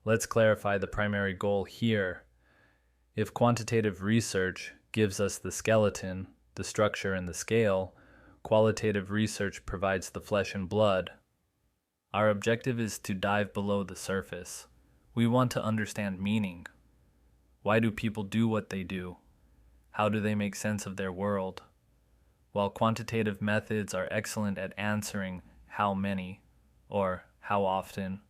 Let's clarify the primary goal here. If quantitative research gives us the skeleton, the structure, and the scale, qualitative research provides the flesh and blood. Our objective is to dive below the surface. We want to understand meaning. Why do people do what they do? How do they make sense of their world? While quantitative methods are excellent at answering how many or how often,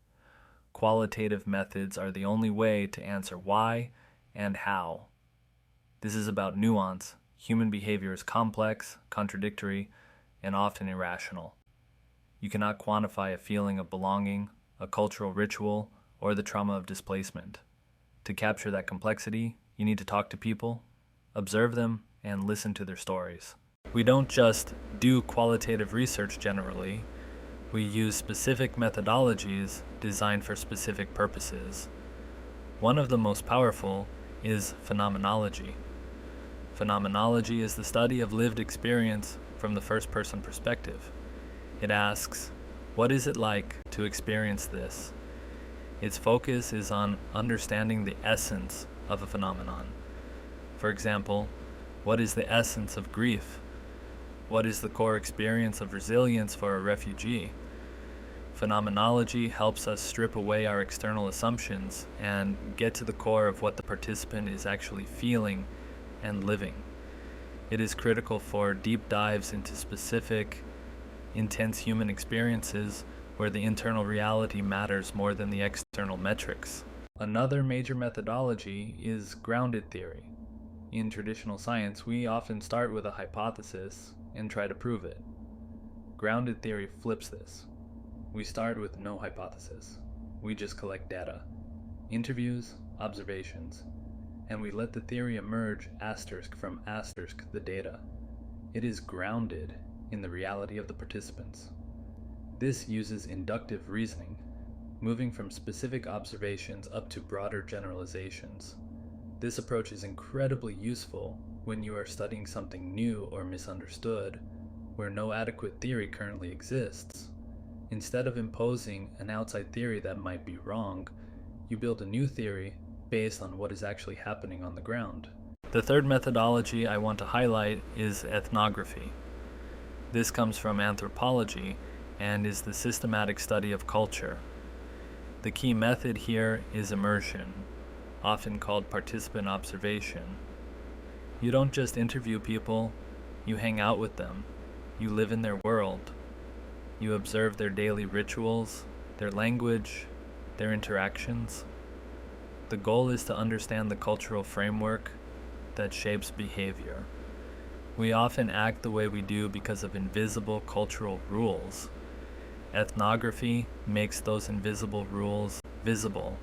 qualitative methods are the only way to answer why and how. This is about nuance. Human behavior is complex, contradictory, and often irrational. You cannot quantify a feeling of belonging, a cultural ritual, or the trauma of displacement. To capture that complexity, you need to talk to people, observe them, and listen to their stories. We don't just do qualitative research generally. We use specific methodologies designed for specific purposes. One of the most powerful is phenomenology. Phenomenology is the study of lived experience from the first-person perspective. It asks, what is it like to experience this? Its focus is on understanding the essence of a phenomenon. For example, what is the essence of grief? What is the core experience of resilience for a refugee? Phenomenology helps us strip away our external assumptions and get to the core of what the participant is actually feeling and living. It is critical for deep dives into specific, intense human experiences where the internal reality matters more than the external metrics. Another major methodology is grounded theory. In traditional science, we often start with a hypothesis and try to prove it. Grounded theory flips this. We start with no hypothesis. We just collect data, interviews, observations, and we let the theory emerge asterisk from asterisk the data. It is grounded in the reality of the participants. This uses inductive reasoning, moving from specific observations up to broader generalizations. This approach is incredibly useful when you are studying something new or misunderstood, where no adequate theory currently exists. Instead of imposing an outside theory that might be wrong, you build a new theory based on what is actually happening on the ground. The third methodology I want to highlight is ethnography. This comes from anthropology and is the systematic study of culture. The key method here is immersion, often called participant observation. You don't just interview people, you hang out with them. You live in their world. You observe their daily rituals, their language, their interactions. The goal is to understand the cultural framework that shapes behavior. We often act the way we do because of invisible cultural rules. Ethnography makes those invisible rules visible.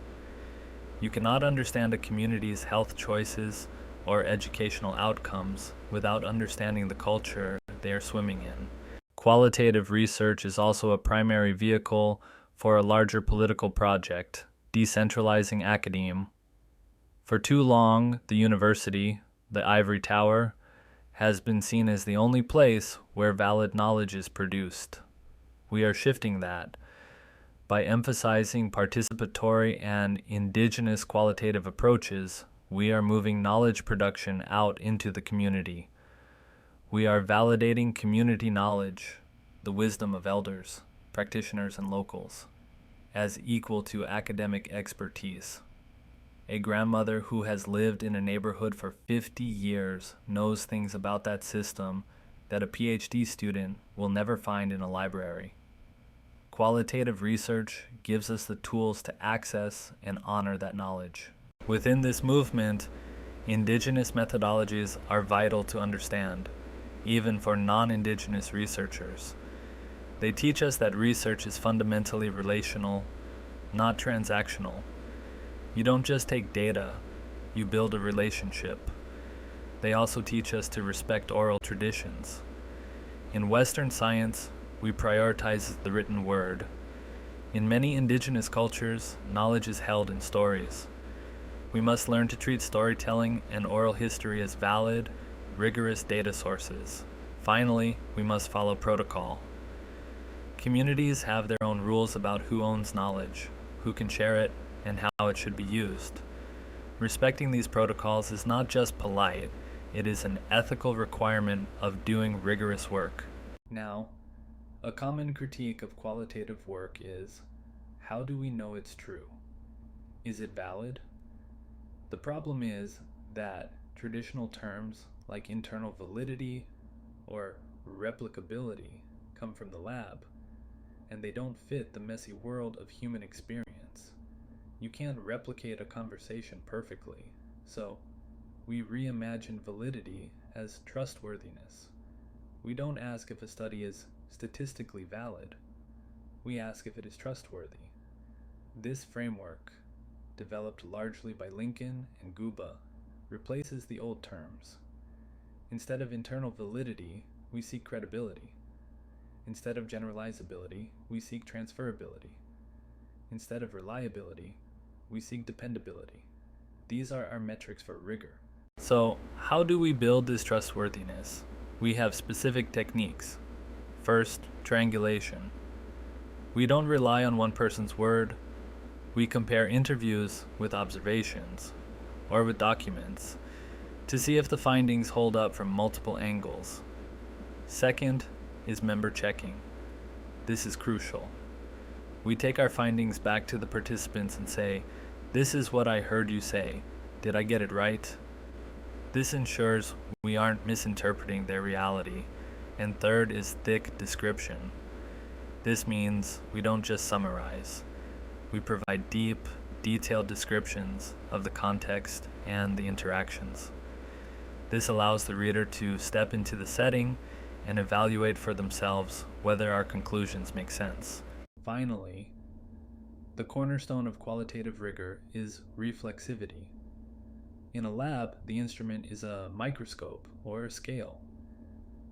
You cannot understand a community's health choices or educational outcomes without understanding the culture they are swimming in. Qualitative research is also a primary vehicle for a larger political project, Decentralizing academe. For too long, the university, the ivory tower, has been seen as the only place where valid knowledge is produced. We are shifting that. By emphasizing participatory and indigenous qualitative approaches, we are moving knowledge production out into the community. We are validating community knowledge, the wisdom of elders, practitioners, and locals, as equal to academic expertise. A grandmother who has lived in a neighborhood for 50 years knows things about that system that a PhD student will never find in a library. Qualitative research gives us the tools to access and honor that knowledge. Within this movement, indigenous methodologies are vital to understand, even for non-indigenous researchers. They teach us that research is fundamentally relational, not transactional. You don't just take data, you build a relationship. They also teach us to respect oral traditions. In Western science, we prioritize the written word. In many indigenous cultures, knowledge is held in stories. We must learn to treat storytelling and oral history as valid, rigorous data sources. Finally, we must follow protocol. Communities have their own rules about who owns knowledge, who can share it, and how it should be used. Respecting these protocols is not just polite, it is an ethical requirement of doing rigorous work. Now, a common critique of qualitative work is, how do we know it's true? Is it valid? The problem is that traditional terms like internal validity or replicability come from the lab, and they don't fit the messy world of human experience. You can't replicate a conversation perfectly, so we reimagine validity as trustworthiness. We don't ask if a study is statistically valid. We ask if it is trustworthy. This framework, developed largely by Lincoln and Guba, replaces the old terms. Instead of internal validity, we seek credibility. Instead of generalizability, we seek transferability. Instead of reliability, we seek dependability. These are our metrics for rigor. So, how do we build this trustworthiness? We have specific techniques. First, triangulation. We don't rely on one person's word. We compare interviews with observations, or with documents, to see if the findings hold up from multiple angles. Second is member checking. This is crucial. We take our findings back to the participants and say, "This is what I heard you say. Did I get it right?" This ensures we aren't misinterpreting their reality. And third is thick description. This means we don't just summarize. We provide deep, detailed descriptions of the context and the interactions. This allows the reader to step into the setting and evaluate for themselves whether our conclusions make sense. Finally, the cornerstone of qualitative rigor is reflexivity. In a lab, the instrument is a microscope or a scale.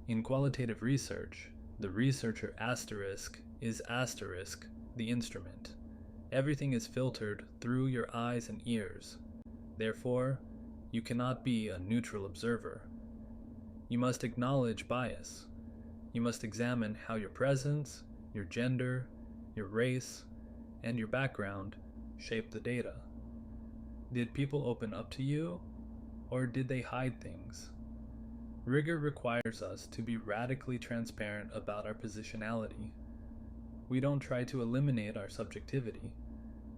In qualitative research, the researcher asterisk is asterisk the instrument. Everything is filtered through your eyes and ears. Therefore, you cannot be a neutral observer. You must acknowledge bias. You must examine how your presence, your gender, your race, and your background shape the data. Did people open up to you, or did they hide things? Rigor requires us to be radically transparent about our positionality. We don't try to eliminate our subjectivity.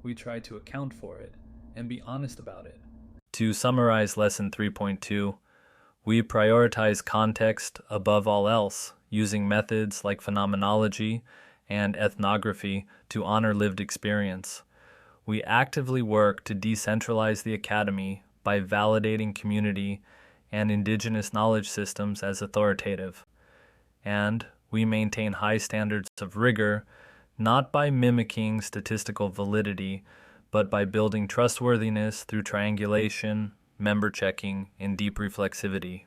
We try to account for it and be honest about it. To summarize Lesson 3.2, we prioritize context above all else, using methods like phenomenology and ethnography to honor lived experience. We actively work to decentralize the academy by validating community and indigenous knowledge systems as authoritative. And we maintain high standards of rigor, not by mimicking statistical validity, but by building trustworthiness through triangulation, member checking, and deep reflexivity.